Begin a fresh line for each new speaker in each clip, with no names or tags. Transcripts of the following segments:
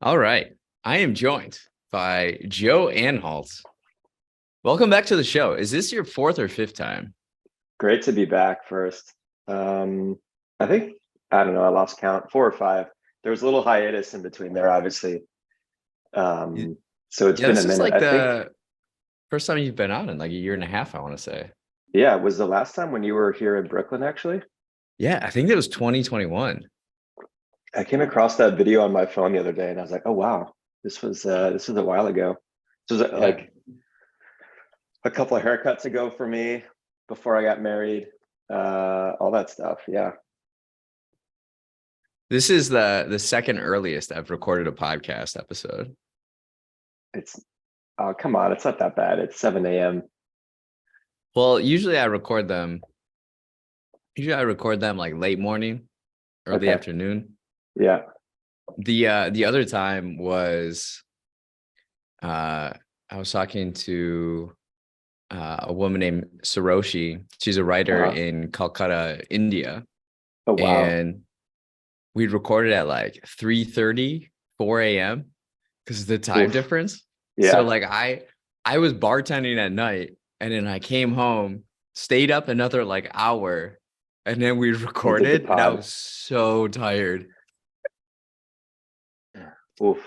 All right. I am joined by Joe Anhalt. Welcome back to the show. Is this your fourth or fifth time?
Great to be back first. Um, I think, I don't know, I lost count, four or five. There was a little hiatus in between there, obviously.
Y-
Um, so it's
Yeah,
been a
this is
minute.
like
I think,
the first time you've been on in like a year and a half, I want to say.
yeah, was the last time when you were here in Brooklyn, actually?
Yeah, I think it was 2021.
I came across that video on my phone the other day and I was like, oh wow, this was a while ago. This was
Yeah.
like a couple of haircuts ago for me before I got married, all that stuff. Yeah.
This is the second earliest I've recorded a podcast episode.
It's come on, it's not that bad. It's 7 a.m.
Well, usually I record them like late morning, early
Okay.
afternoon.
Yeah.
The other time was I was talking to a woman named Saroshi. She's a writer
Uh-huh.
in Calcutta, India,
Oh wow.
and we'd recorded at like 3:30, 4 a.m. because of the time
Oof.
difference. So
Yeah.
like I was bartending at night, and then I came home, stayed up another like hour, and then we
And did the
recorded, and I
pod.
was so tired.
Oof.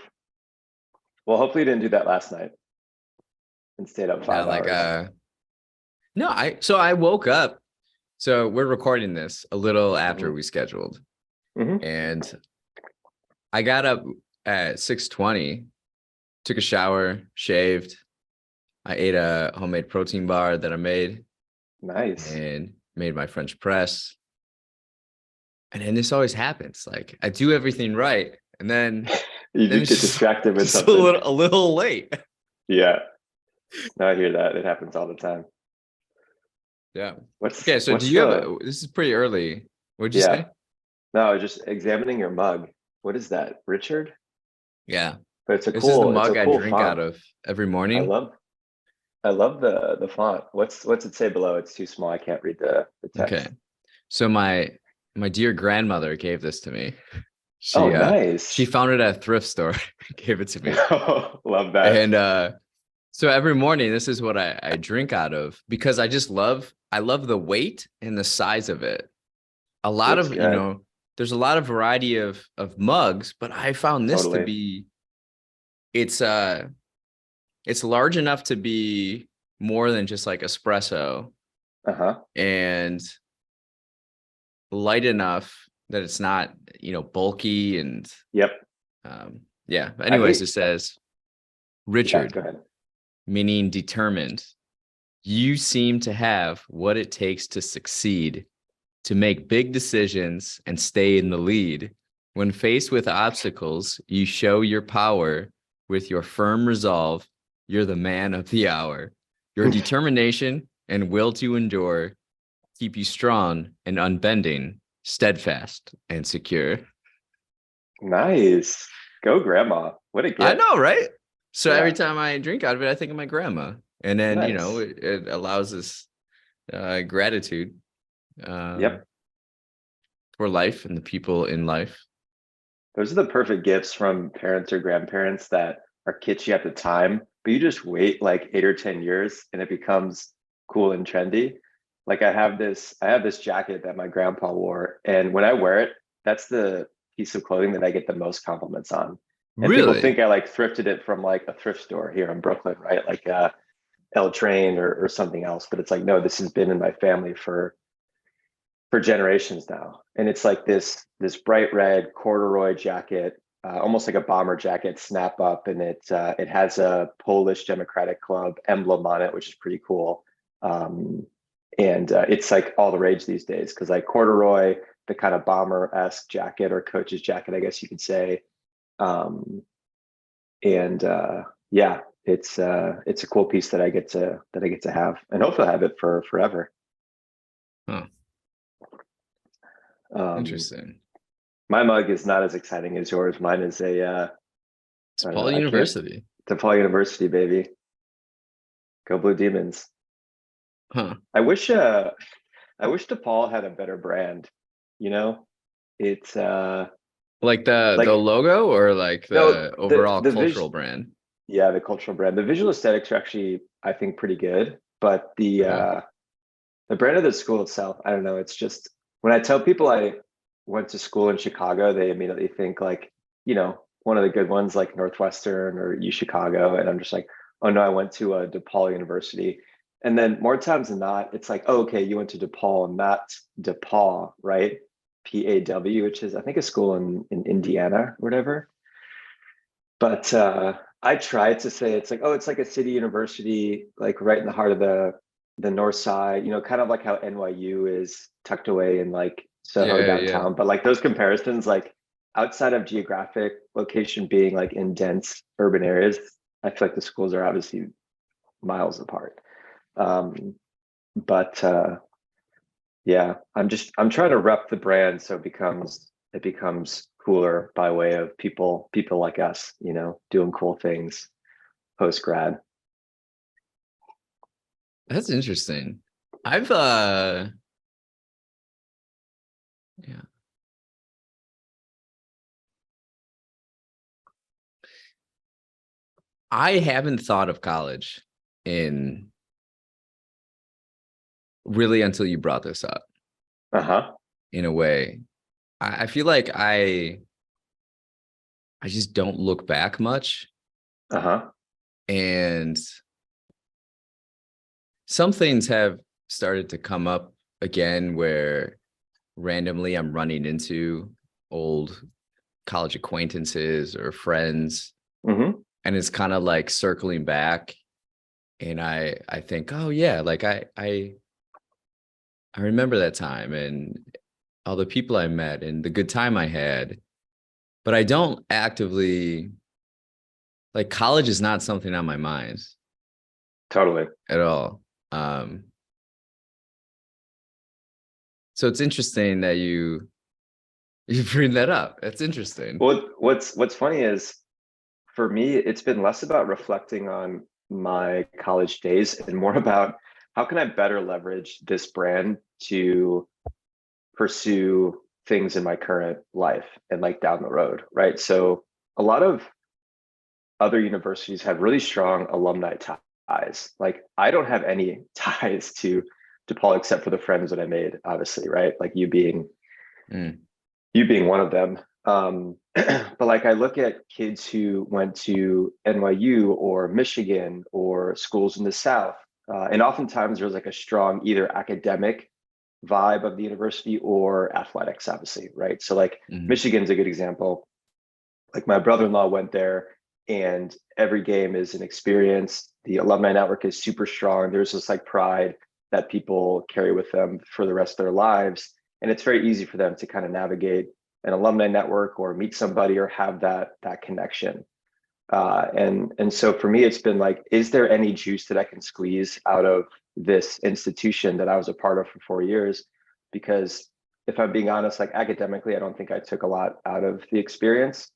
Well, hopefully you didn't do that last night and stayed up
Yeah,
5 hours.
no, I woke up. So we're recording this a little after
Hmm.
we scheduled,
Hmm.
and I got up at 6:20, took a shower, shaved. I ate a homemade protein bar that I made
Nice.
and made my French press. And then this always happens. Like I do everything right, and then
You
then
just
it's
get
just
distracted with
just
something.
a little late.
Yeah. No, I hear that. It happens all the time.
Yeah.
What's
Okay, so do
what's
you have
the
this is pretty early. What'd you
yeah.
say?
No, I was just examining your mug. What is that? Richard?
Yeah.
But
This is the
it's a
mug I
cool
drink
font.
out of every
I
morning.
love I love the font. What's it say below? It's too small. I can't read the
Okay.
text.
So my dear grandmother gave this to me.
Oh,
She
nice.
found it at a thrift store, gave it to me.
Love that.
And so every morning this is what I drink out of because I love the weight and the size of it. A lot
Looks
of,
good.
there's a lot of variety of mugs, but I found this to
Totally.
be it's uh it's large enough to be more than just like espresso
Uh-huh.
and light enough that it's not, bulky and
Yep.
yeah. But
I
anyways, it
hate
says
yeah,
Richard,
go ahead.
meaning determined. You seem to have what it takes to succeed, to make big decisions and stay in the lead. When faced with obstacles, you show your power with your firm resolve. You're the man of the hour. Your determination and will to endure keep you strong and unbending, steadfast and secure.
Nice. Go grandma. What a
I
gift.
know, right? So every
Yeah.
time I drink out of it, I think of my grandma. And then,
Nice.
it allows us gratitude um,
Yep.
for life and the people in life.
Those are the perfect gifts from parents or grandparents that are kitschy at the time, but you just wait like 8 or 10 years and it becomes cool and trendy. Like I have this jacket that my grandpa wore, and when I wear it, that's the piece of clothing that I get the most compliments on. And people
Really?
think I like thrifted it from like a thrift store here in Brooklyn, right? Like L Train or something else. But it's like, no, this has been in my family for generations now. And it's like this bright red corduroy jacket, almost like a bomber jacket, snap up, and it has a Polish Democratic Club emblem on it, which is pretty cool. Um, and it's like all the rage these days because like corduroy, the kind of bomber esque jacket or coach's jacket, I guess you could say. Um, and yeah, it's a cool piece that I get to have, and hopefully I have it for forever.
Huh.
Um,
Interesting.
My mug is not as exciting as yours. Mine is
It's
I don't know.
Paul
I can't.
University.
DePaul University, baby. Go Blue Demons.
Huh.
I wish. I wish DePaul had a better brand. You know, it's
Like the
Like,
logo or like
no,
the overall
the
cultural
vision,
brand?
yeah, the cultural brand, the visual aesthetics are actually, I think, pretty good, but
Okay.
the brand of the school itself, I don't know. It's just when I tell people I went to school in Chicago, they immediately think like, one of the good ones like Northwestern or U Chicago. And I'm just like, oh no, I went to DePaul University. And then more times than not, it's like, oh, okay, you went to DePaul, not DePaul, right? PAW, which is I think a school in Indiana or whatever. But I tried to say it's like, oh, it's like a city university, like right in the heart of the north side, kind of like how NYU is tucked away in like Soho
Yeah, yeah.
downtown. But like those comparisons, like outside of geographic location being like in dense urban areas, I feel like the schools are obviously miles apart. Um, but yeah, I'm trying to rep the brand so it becomes cooler by way of people like us, doing cool things post grad.
That's interesting. I've yeah. I haven't thought of college in really until you brought this up
Uh-huh.
in a way. I feel like I just don't look back much.
Uh-huh.
And some things have started to come up again where randomly I'm running into old college acquaintances or friends.
Mm-hmm.
And it's kind of like circling back. And I think, oh yeah, like I remember that time and all the people I met and the good time I had. But I don't actively like college is not something on my mind
Totally.
at all. Um, so it's interesting that you bring that up. That's interesting.
What's funny is for me, it's been less about reflecting on my college days and more about how can I better leverage this brand to pursue things in my current life and like down the road, right? So a lot of other universities have really strong alumni ties. Like I don't have any ties to DePaul except for the friends that I made, obviously, right? Like
Mm,
you being one of them. But like I look at kids who went to NYU or Michigan or schools in the South, and oftentimes there's like a strong either academic vibe of the university or athletics, obviously, right? So like
mm,
Michigan's a good example. Like my brother-in-law went there and every game is an experience. The alumni network is super strong. There's this like pride that people carry with them for the rest of their lives. And it's very easy for them to kind of navigate an alumni network or meet somebody or have that connection. And so for me, it's been like, is there any juice that I can squeeze out of this institution that I was a part of for 4 years? Because if I'm being honest, like academically, I don't think I took a lot out of the experience.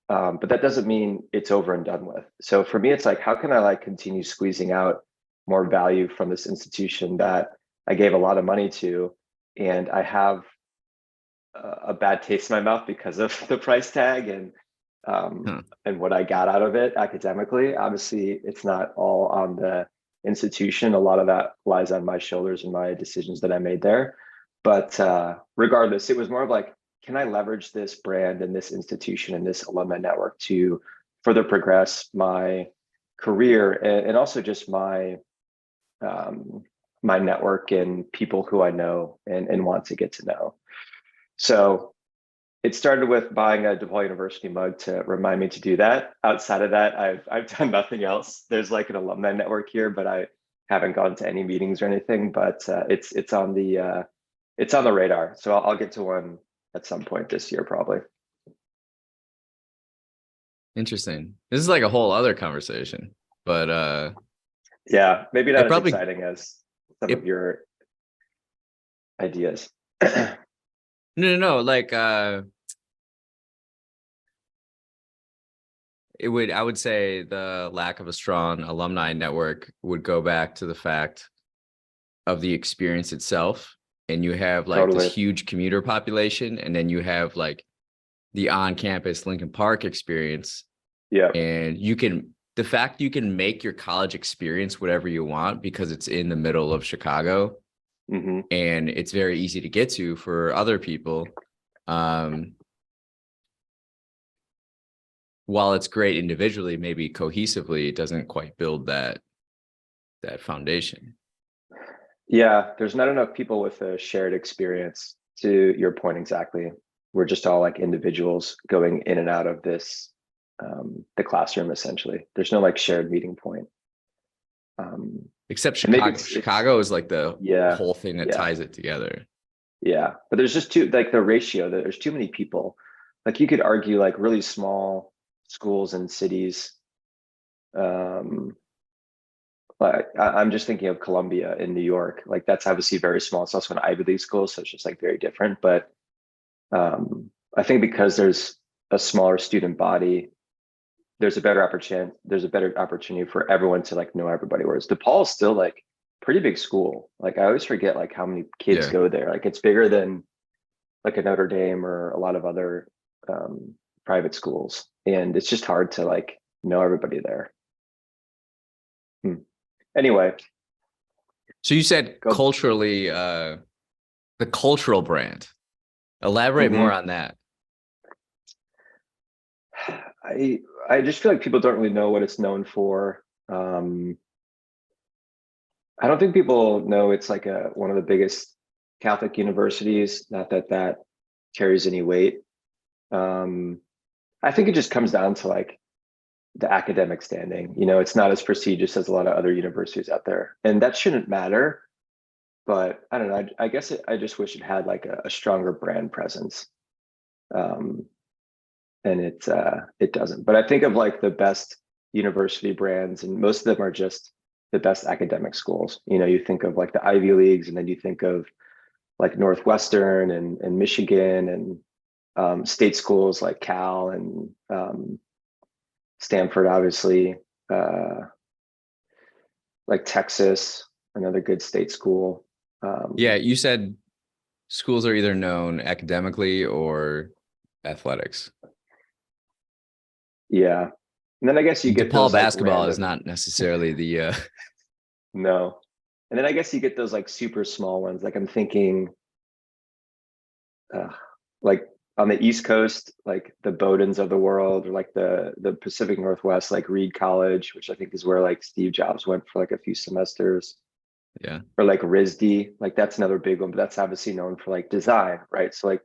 But that doesn't mean it's over and done with. So for me, it's like, how can I like continue squeezing out more value from this institution that I gave a lot of money to, and I have a bad taste in my mouth because of the price tag
huh.
and what I got out of it academically. Obviously, it's not all on the institution. A lot of that lies on my shoulders and my decisions that I made there. But regardless, it was more of like, can I leverage this brand and this institution and this alumni network to further progress my career and also just um, my network and people who I know and want to get to know. So it started with buying a DePaul University mug to remind me to do that. Outside of that, I've done nothing else. There's like an alumni network here, but I haven't gone to any meetings or anything. But it's on the radar. So I'll get to one at some point this year, probably.
Interesting. This is like a whole other conversation, but
Yeah, maybe not
it
as
probably
exciting as some of
it
your ideas.
no, like it would I would say the lack of a strong alumni network would go back to the fact of the experience itself. And you have like this
Totally.
huge commuter population, and then you have like the on-campus Lincoln Park experience.
Yeah.
And the fact you can make your college experience whatever you want because it's in the middle of Chicago,
Mm-hmm.
and it's very easy to get to for other people. While it's great individually, maybe cohesively, it doesn't quite build that foundation.
Yeah, there's not enough people with a shared experience, to your point exactly. We're just all like individuals going in and out of this, the classroom essentially. There's no like shared meeting point.
Except
And maybe
Chicago. Chicago is like the
yeah,
whole thing that
yeah,
ties it together.
yeah. But there's just like the ratio that there's too many people. Like you could argue like really small schools and cities. Like I'm just thinking of Columbia in New York. Like that's obviously very small. It's also an Ivy League school, so it's just like very different. But I think because there's a smaller student body, there's a better opportunity. There's a better opportunity for everyone to like know everybody. Whereas DePaul is still like pretty big school. Like I always forget like how many kids
Yeah.
go there. Like it's bigger than like a Notre Dame or a lot of other private schools, and it's just hard to like know everybody there. Anyway,
So you said
go.
culturally, the cultural brand. Elaborate more
Mhm.
on that.
I just feel like people don't really know what it's known for. I don't think people know it's like one of the biggest Catholic universities. Not that that carries any weight. I think it just comes down to like the academic standing. You know, it's not as prestigious as a lot of other universities out there, and that shouldn't matter. But I don't know. I guess I just wish it had like a stronger brand presence. Um, and it doesn't. But I think of like the best university brands, and most of them are just the best academic schools. You know, you think of like the Ivy Leagues, and then you think of like Northwestern and Michigan and state schools like Cal and Stanford, obviously, uh, like Texas, another good state school.
Yeah, you said schools are either known academically or athletics.
Yeah. And then I guess you get
DePaul
those like
basketball is
random,
not necessarily the
no. And then I guess you get those like super small ones. Like I'm thinking, uh, like on the East Coast, like the Bowdens of the world, or like the Pacific Northwest, like Reed College, which I think is where like Steve Jobs went for like a few semesters,
yeah.
or like RISD, like that's another big one, but that's obviously known for like design, right? So like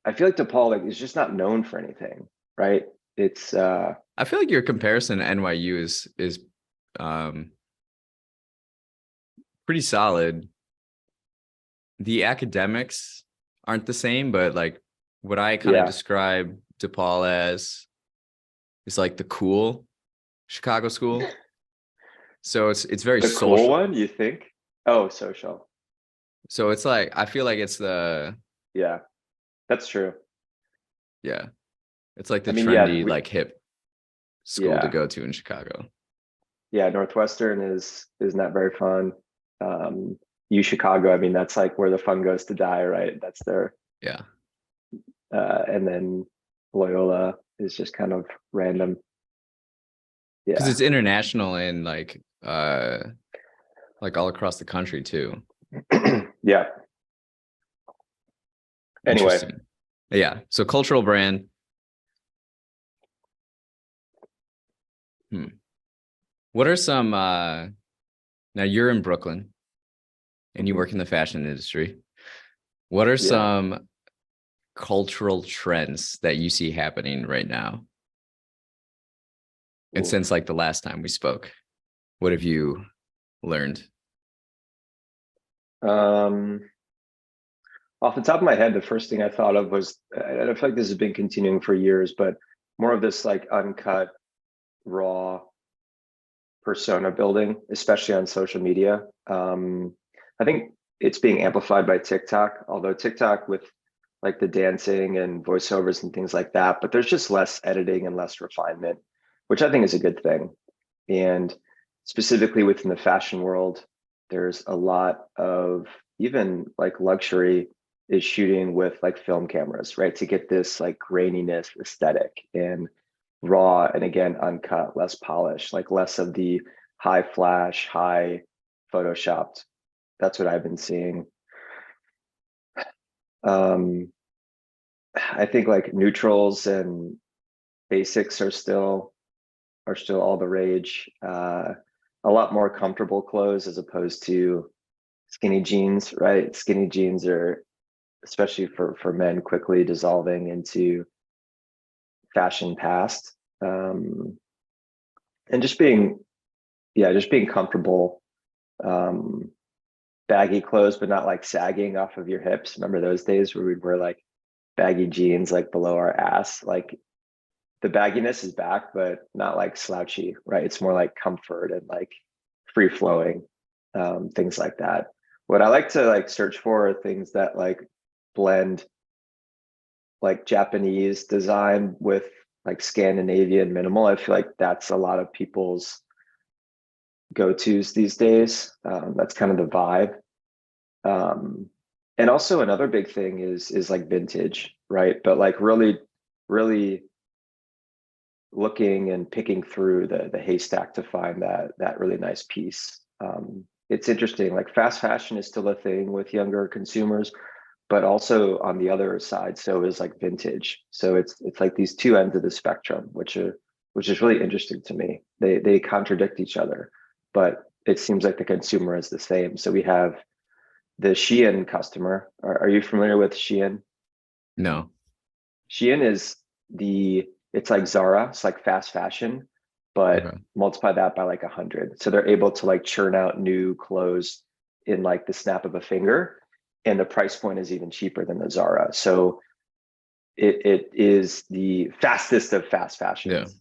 I feel like DePaul like is just not known for anything, right? It's
I feel like your comparison to NYU is um pretty solid. The academics aren't the same, but like what I kind of
yeah,
describe DePaul as is like the cool Chicago school. So it's very
the cool one,
social.
you think? Oh, social.
So it's like I feel like it's the
Yeah, that's true.
yeah, it's like the
I mean, yeah,
trendy like hip school to
yeah,
go to in Chicago.
yeah. Northwestern is not very fun. U Chicago, I mean, that's like where the fun goes to die, right? That's their
Yeah.
and then Loyola is just kind of random.
Because
Yeah.
it's international and like all across the country too.
Yeah. Anyway,
Interesting. Yeah. So cultural brand. What are some now you're in Brooklyn and you
mhm,
work in the fashion industry. What are
yeah.
some cultural trends that you see happening right now? And
Ooh.
since like the last time we spoke, what have you learned?
Um, Off the top of my head, the first thing I thought of was, and I feel like this has been continuing for years, but more of this like uncut, raw persona building, especially on social media. I think it's being amplified by TikTok, although TikTok with like the dancing and voiceovers and things like that, but there's just less editing and less refinement, which I think is a good thing. And specifically within the fashion world, there's a lot of even like luxury. is shooting with like film cameras, right? To get this like graininess aesthetic and raw and again uncut, less polished, like less of the high flash, high photoshopped. That's what I've been seeing. Um, I think like neutrals and basics are still all the rage. A lot more comfortable clothes as opposed to skinny jeans, right? Skinny jeans are, especially for men, quickly dissolving into fashion past. And just being, yeah, just being comfortable. Um, Baggy clothes, but not like sagging off of your hips. Remember those days where we'd wear like baggy jeans like below our ass? Like the bagginess is back, but not like slouchy, right? It's more like comfort and like free flowing, things like that. What I like to like search for are things that like blend like Japanese design with like Scandinavian minimal. I feel like that's a lot of people's go-tos these days. That's kind of the vibe. Um, and also another big thing is like vintage, right? But like really looking and picking through the haystack to find that really nice piece. It's interesting. Like fast fashion is still a thing with younger consumers, but also on the other side, so is like vintage. So it's like these two ends of the spectrum, which is really interesting to me. They contradict each other, but it seems like the consumer is the same. So we have the Shein customer. Are you familiar with Shein?
No.
Shein is it's like Zara, it's like fast fashion, but
Okay.
multiply that by like 100. So they're able to like churn out new clothes in like the snap of a finger. And the price point is even cheaper than the Zara. So it is the fastest of fast
Yeah.
fashions.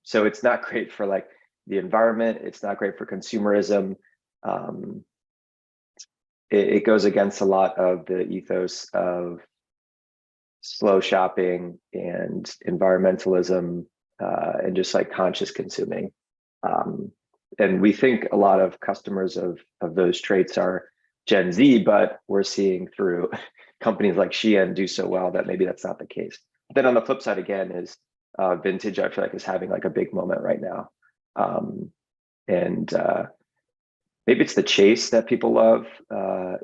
So it's not great for like the environment. It's not great for consumerism. Um, it goes against a lot of the ethos of slow shopping and environmentalism, and just like conscious consuming. Um, and we think a lot of customers of those traits are Gen Z, but we're seeing through companies like Shein do so well that maybe that's not the case. But then on the flip side again is vintage. I feel like is having like a big moment right now, and maybe it's the chase that people love.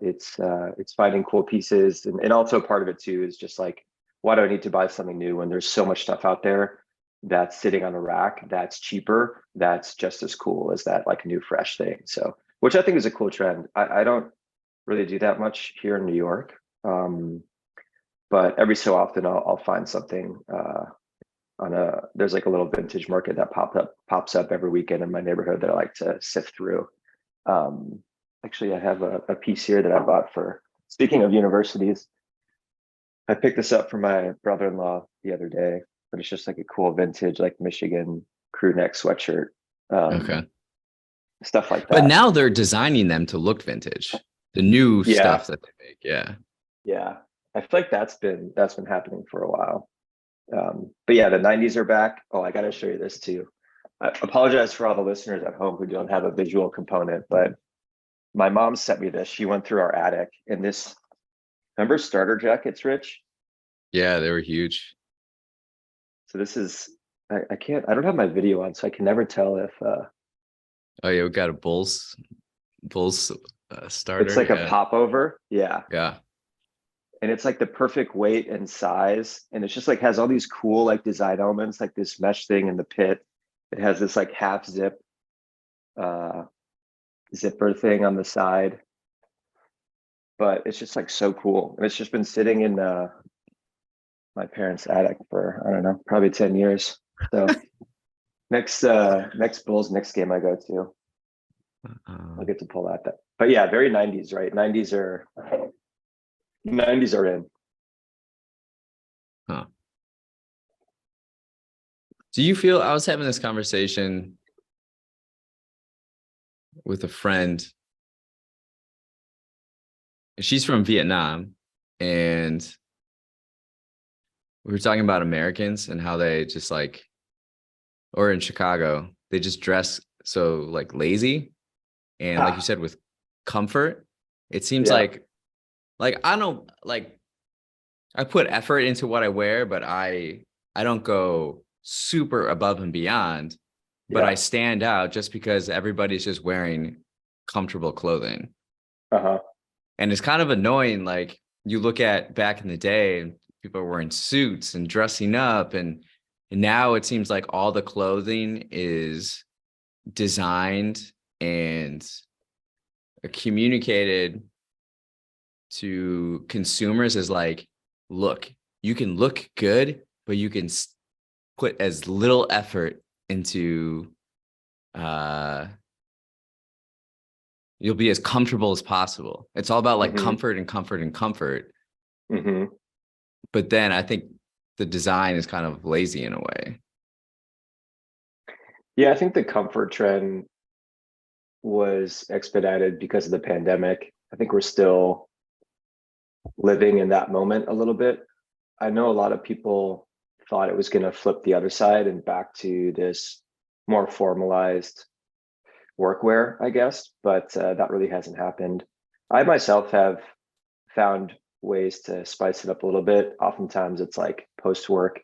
It's finding cool pieces, and also part of it too is just like, why do I need to buy something new when there's so much stuff out there that's sitting on a rack that's cheaper, that's just as cool as that like new fresh thing. So, which I think is a cool trend. I don't really do that much here in New York, but every so often I'll find something. There's like a little vintage market that pops up every weekend in my neighborhood that I like to sift through. um, Actually, I have a piece here that I bought for, speaking of universities, I picked this up from my brother-in-law the other day, but it's just like a cool vintage, like Michigan crew neck sweatshirt, um,
Okay.
stuff like
But
that.
now they're designing them to look vintage. The new
Yeah,
stuff that they make. Yeah.
yeah. I feel like that's been happening for a while. But yeah, the 90s are back. Oh, I got to show you this too. I apologize for all the listeners at home who don't have a visual component, but my mom sent me this. She went through our attic, and this, remember starter jackets, Rich?
Yeah, they were huge.
So this is, I can't, I don't have my video on, so I can never tell if
Oh yeah, we got a Bulls
it's
starter.
like a
Yeah.
popover. Yeah.
Yeah.
And it's like the perfect weight and size. And it's just like has all these cool like design elements, like this mesh thing in the pit. It has this like half zip uh zipper thing on the side. But it's just like so cool. And it's just been sitting in my parents' attic for, I don't know, probably 10 years. So next Bulls next game I go to, I'll
Um,
get to pull that. But yeah, very 90s, right? 90s are in.
huh. Do you feel I was having this conversation with a friend. She's from Vietnam, and we were talking about Americans and how they just like, or in Chicago, they just dress so like lazy. And like you
Ah,
said, with comfort, it seems
yeah.
like I don't like I put effort into what I wear, but I don't go super above and beyond, but I
Yeah.
stand out just because everybody's just wearing comfortable clothing.
Uh-huh.
And it's kind of annoying. Like you look at back in the day, people are wearing suits and dressing up, and now it seems like all the clothing is designed and communicated to consumers as like, look, you can look good, but you can put as little effort into uh you'll be as comfortable as possible. It's all about like
Mm-hmm.
comfort and comfort and comfort.
Mm-hmm.
But then I think the design is kind of lazy in a way.
Yeah, I think the comfort trend was expedited because of the pandemic. I think we're still living in that moment a little bit. I know a lot of people thought it was going to flip the other side and back to this more formalized workwear, I guess, but that really hasn't happened. I myself have found ways to spice it up a little bit. Oftentimes it's like post-work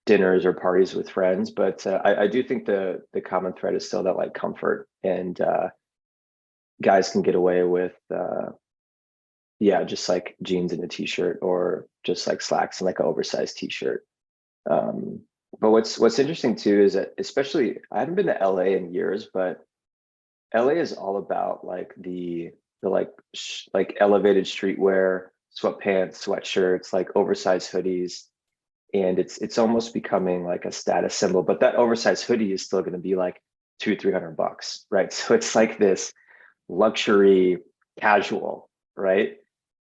dinners or parties with friends, but I do think the common thread is still that like comfort, and guys can get away with yeah, just like jeans and a t-shirt, or just like slacks and like an oversized t-shirt. Um, but what's interesting too is that, especially, I haven't been to LA in years, but LA is all about like the like like elevated streetwear, sweatpants, sweatshirts, like oversized hoodies, and it's almost becoming like a status symbol. But that oversized hoodie is still going to be like 200-300 bucks, right? So it's like this luxury casual, right?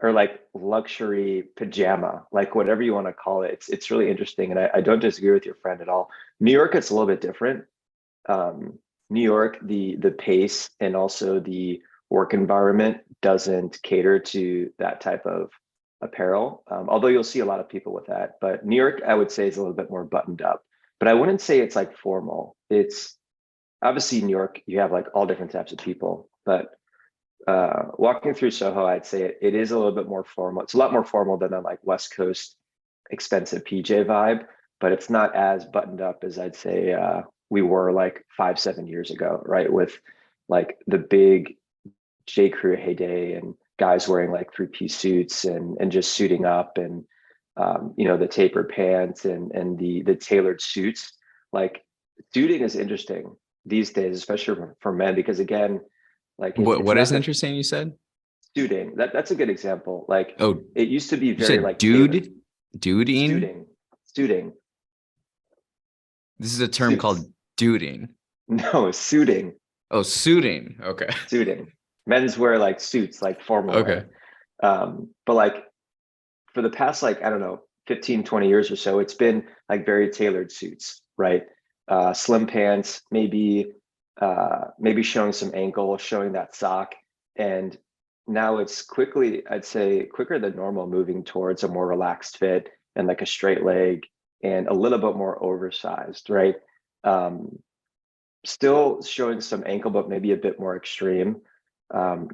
Or like luxury pajama, like whatever you want to call it. It's really interesting, and I don't disagree with your friend at all. New York, it's a little bit different. New York, the pace and also the work environment doesn't cater to that type of apparel. Although you'll see a lot of people with that, but New York, I would say, is a little bit more buttoned up. But I wouldn't say it's like formal. It's obviously New York, you have like all different types of people, but walking through Soho, I'd say it is a little bit more formal. It's a lot more formal than a like West Coast expensive PJ vibe, but it's not as buttoned up as I'd say we were like 5-7 years ago, right? With like the big J. Crew heyday and guys wearing like three-piece suits and just suiting up, and you know, the tapered pants and the tailored suits. Like suiting is interesting these days, especially for men, because again, like it's
What
not
is
the
interesting you said?
suiting. That's a good example. Like
Oh,
it used to be
you
very
said
like tailored.
duding?
Suiting,
This is a term
suits.
called duding.
No, suiting,
Oh, suiting. Okay.
suiting. Men's wear like suits, like formal
Okay.
wear. But like for the past, like, I don't know, 15-20 years or so, it's been like very tailored suits, right? Slim pants, maybe showing some ankle, showing that sock. And now it's quickly, I'd say quicker than normal, moving towards a more relaxed fit and like a straight leg and a little bit more oversized, right? Um, Still showing some ankle, but maybe a bit more extreme. Now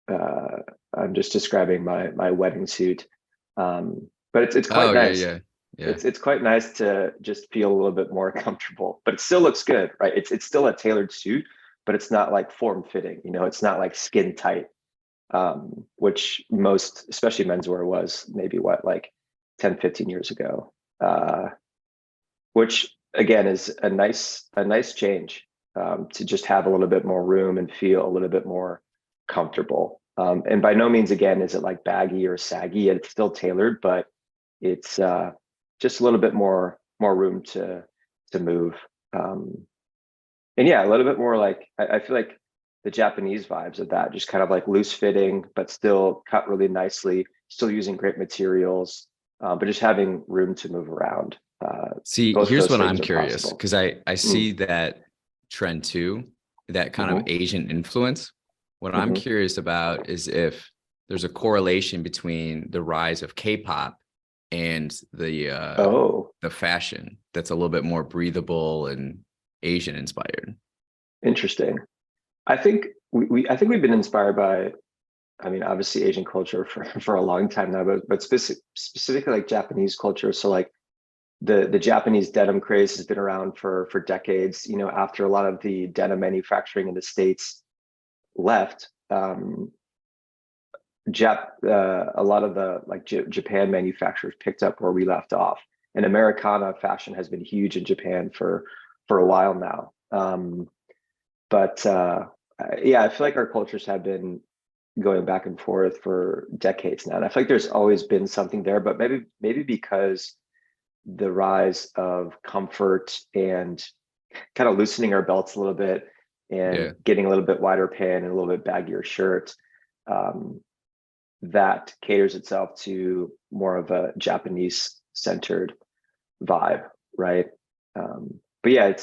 uh, I'm just describing my wedding suit, but it's quite
Oh, yeah,
nice.
yeah. Yeah.
It's quite nice to just feel a little bit more comfortable, but it still looks good, right? It's still a tailored suit, but it's not like form fitting. You know, it's not like skin tight, which most, especially menswear, was maybe what, like 10-15 years ago. Which again is a nice change, to just have a little bit more room and feel a little bit more comfortable. And by no means, again, is it like baggy or saggy. It's still tailored, but it's just a little bit more room to move. And yeah, a little bit more like, I feel like the Japanese vibes of that, just kind of like loose fitting, but still cut really nicely, still using great materials, but just having room to move around.
See,
Both of
here's
those
what
things
I'm
are
curious
possible.
because I
Mm,
see that trend too, that kind of
hmm
Asian influence. What I'm
hmm
curious about is if there's a correlation between the rise of K-pop and
Oh,
the fashion that's a little bit more breathable and Asian inspired.
interesting. I think I think we've been inspired by I mean, obviously Asian culture for a long time now, but specifically like Japanese culture. So like the Japanese denim craze has been around for decades. You know, after a lot of the denim manufacturing in the States left, a lot of the like Japan manufacturers picked up where we left off. And Americana fashion has been huge in Japan for a while now. But yeah, I feel like our cultures have been going back and forth for decades now. And I feel like there's always been something there, but maybe because the rise of comfort and kind of loosening our belts a little bit and
Yeah.
getting a little bit wider pant and a little bit baggier shirt, that caters itself to more of a Japanese centered vibe, right? But yeah,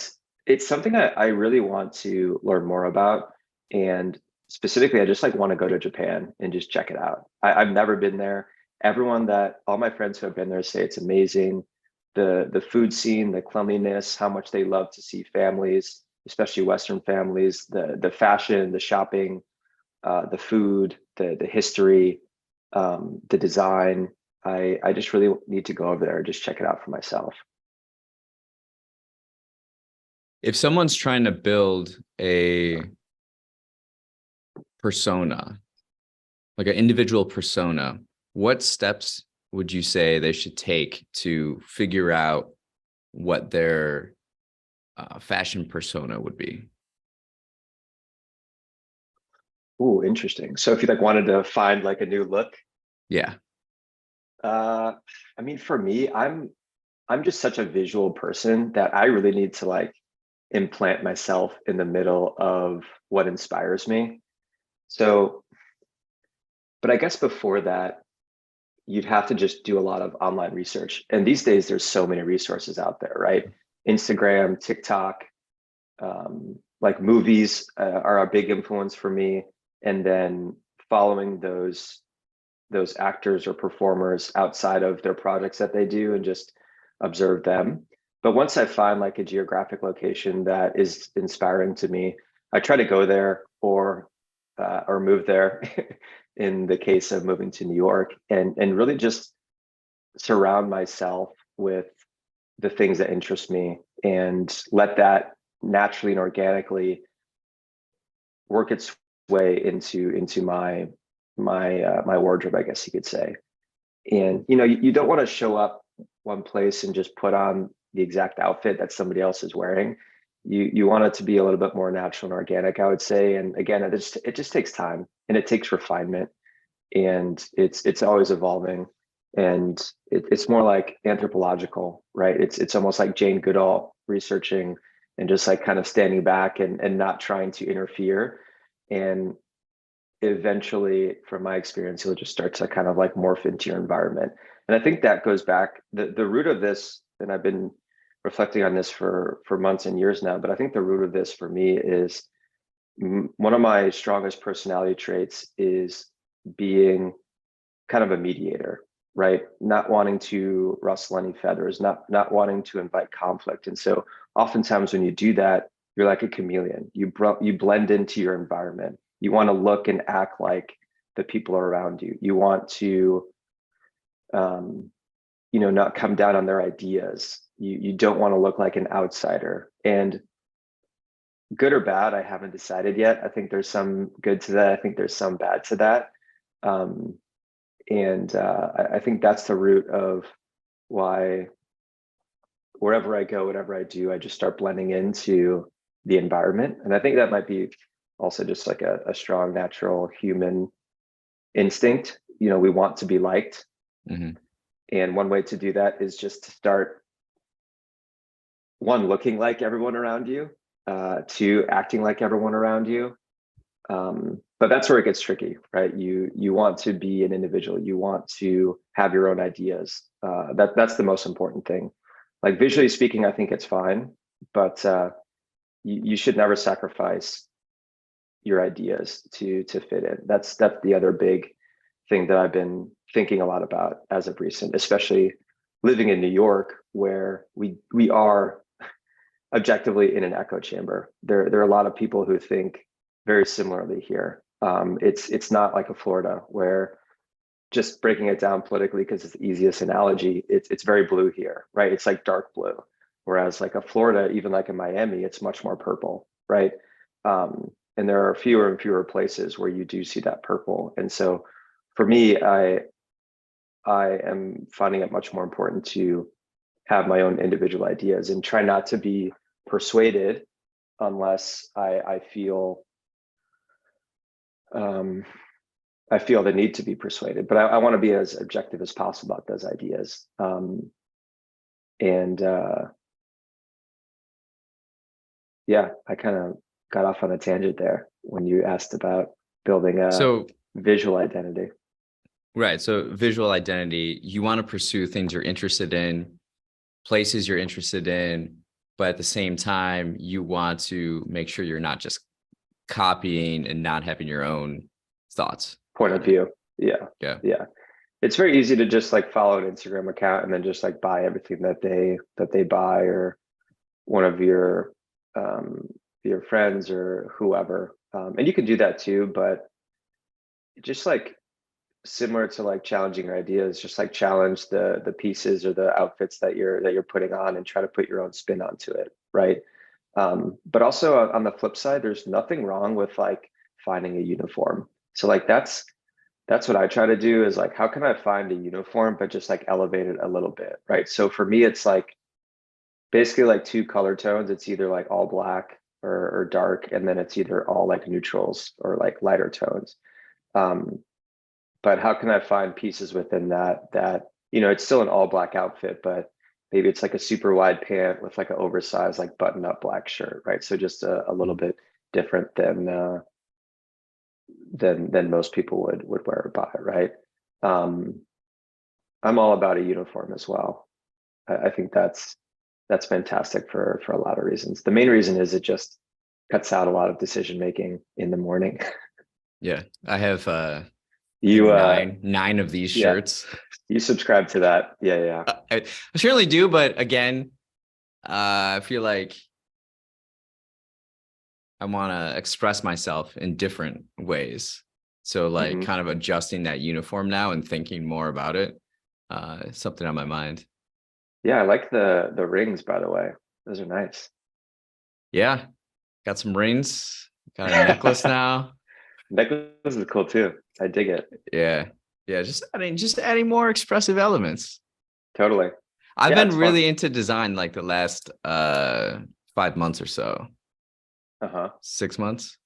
it's something I really want to learn more about. And specifically, I just like want to go to Japan and just check it out. I've never been there. All my friends who have been there say it's amazing. The food scene, the cleanliness, how much they love to see families, especially Western families, the fashion, the shopping, the food, the history, the design. I just really need to go over there and just check it out for myself.
If someone's trying to build a persona, like an individual persona, what steps would you say they should take to figure out what their fashion persona would be?
Ooh, interesting. So if you like wanted to find like a new look,
Yeah.
uh, I mean, for me, I'm just such a visual person that I really need to like implant myself in the middle of what inspires me. So, but I guess before that, you'd have to just do a lot of online research. And these days, there's so many resources out there, right? Instagram, TikTok, like movies are a big influence for me. And then following those actors or performers outside of their projects that they do and just observe them. But once I find like a geographic location that is inspiring to me, I try to go there or move there in the case of moving to New York and really just surround myself with the things that interest me and let that naturally and organically work its way into my wardrobe, I guess you could say. And you know, you don't want to show up one place and just put on the exact outfit that somebody else is wearing. You want it to be a little bit more natural and organic, I would say. And again, it just takes time and it takes refinement, and it's always evolving. And it's more like anthropological, right? It's almost like Jane Goodall researching and just like kind of standing back and not trying to interfere. And eventually, from my experience, you'll just start to kind of like morph into your environment. And I think that goes back the root of this, and I've been reflecting on this for months and years now, but I think the root of this for me is one of my strongest personality traits is being kind of a mediator, right? Not wanting to rustle any feathers, not wanting to invite conflict. And so oftentimes when you do that, you're like a chameleon. You blend into your environment. You want to look and act like the people around you. You want to not come down on their ideas. You don't want to look like an outsider. And good or bad, I haven't decided yet. I think there's some good to that. I think there's some bad to that. And I think that's the root of why wherever I go, whatever I do, I just start blending into the environment. And I think that might be also just like a strong natural human instinct. You know, we want to be liked.
Mm-hmm.
And one way to do that is just to start looking like everyone around you, two, acting like everyone around you. But that's where it gets tricky, right? You want to be an individual. You want to have your own ideas. That's the most important thing. Like visually speaking, I think it's fine, but you should never sacrifice your ideas to fit in. That's the other big thing that I've been thinking a lot about as of recent, especially living in New York, where we are objectively in an echo chamber. There are a lot of people who think very similarly here. It's not like a Florida where, just breaking it down politically because it's the easiest analogy, it's very blue here, right? It's like dark blue. Whereas like a Florida, even like in Miami, it's much more purple, right? And there are fewer and fewer places where you do see that purple. And so for me, I am finding it much more important to have my own individual ideas and try not to be persuaded unless I feel the need to be persuaded, but I want to be as objective as possible about those ideas. And yeah, I kind of got off on a tangent there when you asked about building a
So,
visual identity.
right. So visual identity, you want to pursue things you're interested in, places you're interested in, but at the same time, you want to make sure you're not just copying and not having your own thoughts.
Point of view. Yeah.
Yeah.
Yeah. It's very easy to just like follow an Instagram account and then just like buy everything that they buy, or one of your friends or whoever. And you can do that too, but just like similar to like challenging your ideas, just like challenge the pieces or the outfits that you're putting on and try to put your own spin onto it, right? But also on the flip side, there's nothing wrong with like finding a uniform. So like that's what I try to do, is like, how can I find a uniform but just like elevate it a little bit, right? So for me, it's like basically like two color tones. It's either like all black or dark, and then it's either all like neutrals or like lighter tones. Um, but how can I find pieces within that it's still an all black outfit, but maybe it's like a super wide pant with like an oversized like button up black shirt, right? So just a little bit different than most people would wear or buy, right? Um, I'm all about a uniform as well. I think that's fantastic for a lot of reasons. The main reason is it just cuts out a lot of decision making in the morning.
Yeah. I have I think
You
nine of these
yeah,
shirts.
you subscribe to that. Yeah.
I certainly do, but again, I feel like I want to express myself in different ways. So like
Hmm.
kind of adjusting that uniform now and thinking more about it. Something on my mind.
Yeah, I like the rings, by the way. Those are nice.
Yeah. Got some rings, got a necklace now.
Necklace is cool too. I dig it.
Yeah. Yeah. Just adding more expressive elements.
Totally.
I've
Yeah,
been
it's fun.
really into design like the last 5 months or so.
Uh-huh.
6 months.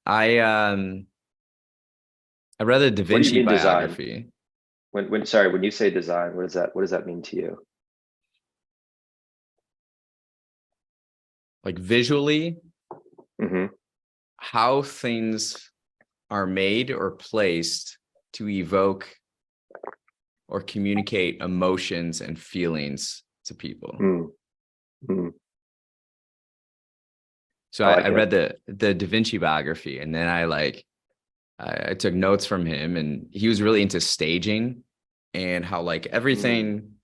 I I read the Da
What do you
Vinci
mean design?
biography.
When you say design, what does that mean to you?
Like visually,
Hmm.
how things are made or placed to evoke or communicate emotions and feelings to people.
Mm. Mm.
So
I
I
like
read
it.
the Da Vinci biography, and then I took notes from him, and he was really into staging and how like
Mm.
everything.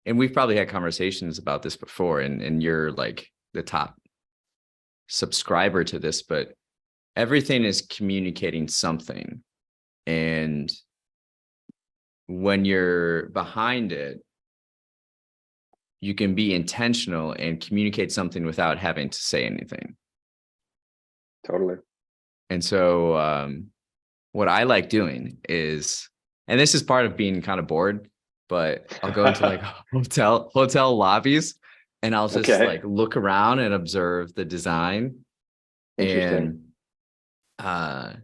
And we've probably had conversations about this before, and you're like the top subscriber to this, but everything is communicating something. And when you're behind it, you can be intentional and communicate something without having to say anything.
Totally.
And so, what I like doing is, and this is part of being kind of bored, but I'll go into like hotel lobbies, and I'll just
Okay.
like look around and observe the design,
Interesting.
and uh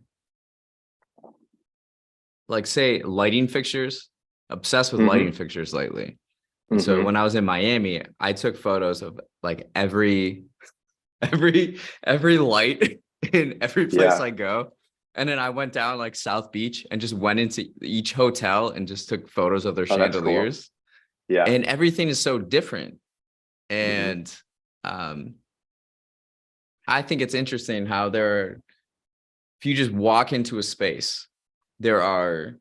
like say lighting fixtures, obsessed with lighting
Hmm.
fixtures lately. And so
Hmm.
when I was in Miami, I took photos of like every light in every place
Yeah.
I go. And then I went down like South Beach and just went into each hotel and just took photos of their
Oh, that's cool.
chandeliers.
Yeah.
And everything is so different.
Hmm.
And um, I think it's interesting how if you just walk into a space, there are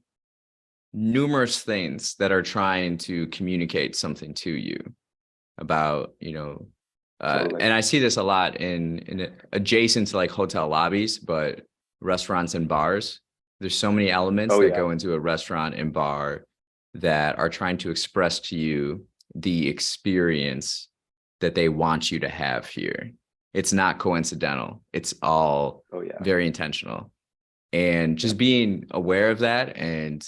numerous things that are trying to communicate something to you about,
Totally.
and I see this a lot in adjacent to like hotel lobbies, but restaurants and bars. There's so many elements
Oh
that
yeah.
go into a restaurant and bar that are trying to express to you the experience that they want you to have here. It's not coincidental. It's all
Oh yeah.
very intentional. And
Yeah.
just being aware of that and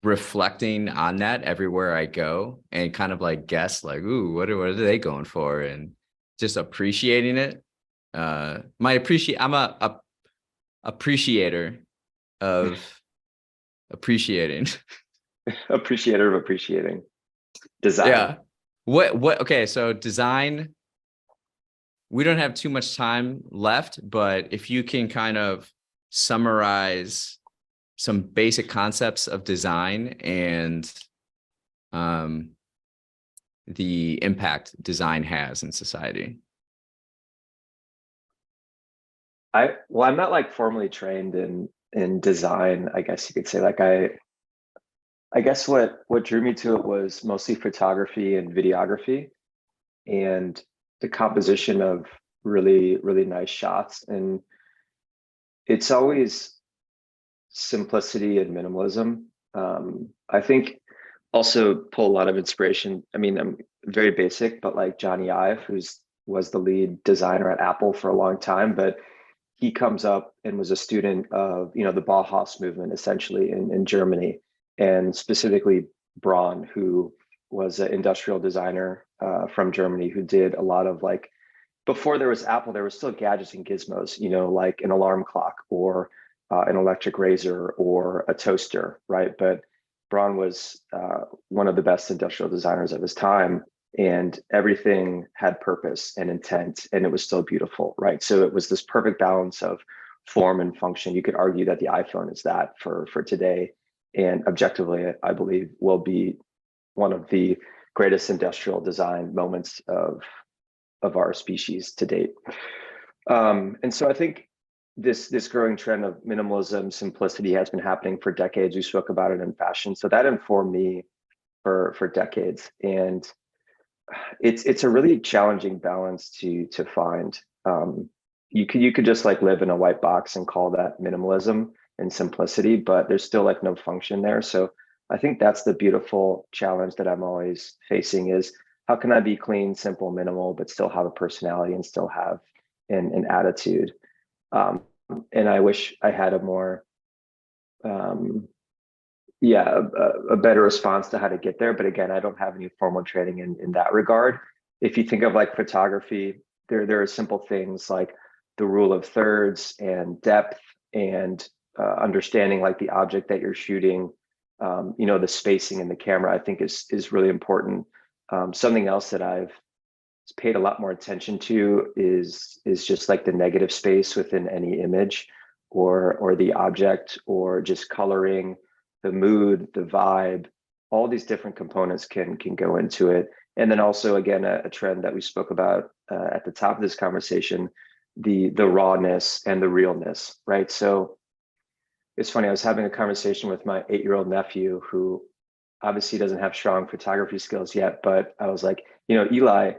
reflecting on that everywhere I go and kind of like guess like, ooh, what are they going for? And just appreciating it. I'm a appreciator of appreciating.
Appreciator of appreciating design.
Yeah. Okay, so design, we don't have too much time left, but if you can kind of summarize some basic concepts of design and the impact design has in society.
I'm not like formally trained in design, I guess you could say. Like I guess what drew me to it was mostly photography and videography and the composition of really, really nice shots. And it's always simplicity and minimalism. I think also pull a lot of inspiration. I mean, I'm very basic, but like Johnny Ive, who's was the lead designer at Apple for a long time, but he comes up and was a student of, you know, the Bauhaus movement essentially in Germany, and specifically Braun, who was an industrial designer from Germany who did a lot of like, before there was Apple, there were still gadgets and gizmos, you know, like an alarm clock or an electric razor or a toaster, right? But Braun was one of the best industrial designers of his time, and everything had purpose and intent, and it was still beautiful, right? So it was this perfect balance of form and function. You could argue that the iPhone is that for today, and objectively, I believe will be one of the greatest industrial design moments of our species to date. And so I think this growing trend of minimalism, simplicity has been happening for decades. We spoke about it in fashion, so that informed me for decades, and it's a really challenging balance to find. You could just like live in a white box and call that minimalism and simplicity, but there's still like no function there. So I think that's the beautiful challenge that I'm always facing is how can I be clean, simple, minimal, but still have a personality and still have an attitude. Um, and I wish I had a more um, yeah, a better response to how to get there. But again, I don't have any formal training in that regard. If you think of like photography, there are simple things like the rule of thirds and depth and understanding like the object that you're shooting. You know, the spacing in the camera, I think is really important. Something else that I've paid a lot more attention to is just like the negative space within any image or the object or just coloring, the mood, the vibe, all these different components can go into it. And then also again a trend that we spoke about at the top of this conversation, the rawness and the realness, right? So it's funny, I was having a conversation with my 8-year-old nephew who obviously doesn't have strong photography skills yet, but I was like, you know, Eli,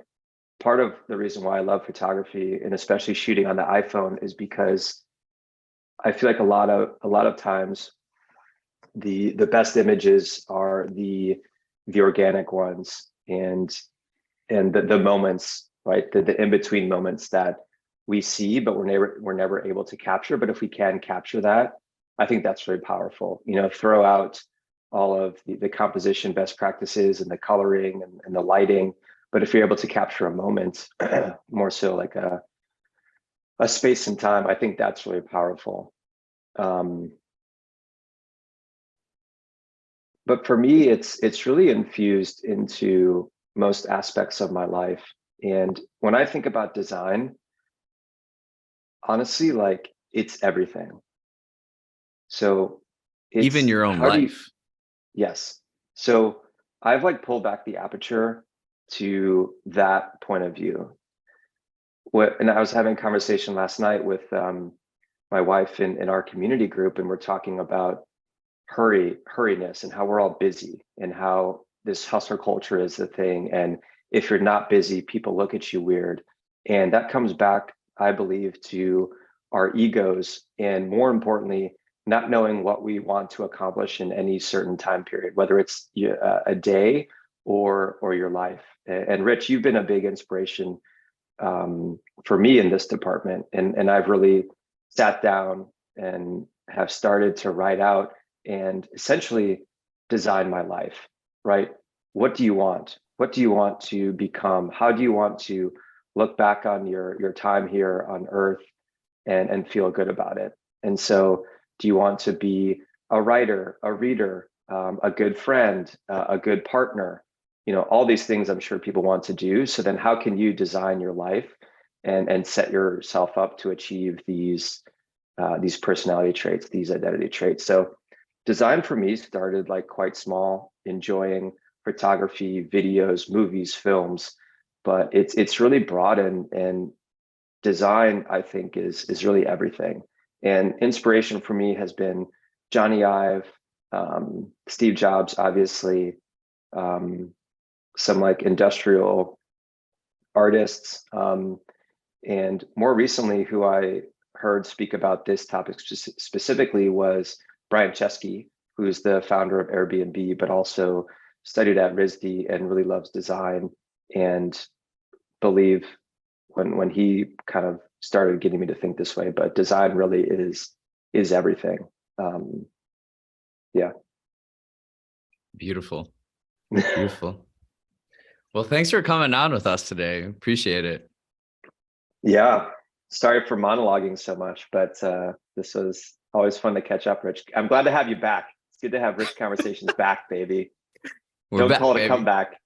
part of the reason why I love photography and especially shooting on the iPhone is because I feel like a lot of times the best images are the organic ones and the moments, right? The in-between moments that we see, but we're never able to capture. But if we can capture that, I think that's really powerful. You know, throw out all of the composition best practices and the coloring and the lighting. But if you're able to capture a moment, more so like a space and time, I think that's really powerful. Um, but for me, it's really infused into most aspects of my life. And when I think about design, honestly, like it's everything. So
Even
it's
your own
how do you,
life.
yes. So I've like pulled back the aperture to that point of view. And I was having a conversation last night with my wife in our community group, and we're talking about hurriness and how we're all busy and how this hustle culture is the thing. And if you're not busy, people look at you weird. And that comes back, I believe, to our egos, and more importantly, not knowing what we want to accomplish in any certain time period, whether it's a day or your life. And Rich, you've been a big inspiration for me in this department, and I've really sat down and have started to write out and essentially design my life. Right? What do you want? What do you want to become? How do you want to look back on your time here on Earth and feel good about it? And so, do you want to be a writer, a reader, a good friend, a good partner? All these things I'm sure people want to do. So then how can you design your life and set yourself up to achieve these personality traits, these identity traits? So design for me started like quite small, enjoying photography, videos, movies, films, but it's really broad, and design, I think, is really everything. And inspiration for me has been Johnny Ive, Steve Jobs, obviously, some like industrial artists, and more recently, who I heard speak about this topic specifically was Brian Chesky, who's the founder of Airbnb, but also studied at RISD and really loves design, and believe when he kind of started getting me to think this way. But design really is everything. Yeah.
Beautiful. Beautiful. Well, thanks for coming on with us today. Appreciate it.
Yeah. Sorry for monologuing so much, but this was always fun to catch up, Rich. I'm glad to have you back. It's good to have Rich Conversations back, baby.
We're
Don't
back,
call it
baby.
a comeback.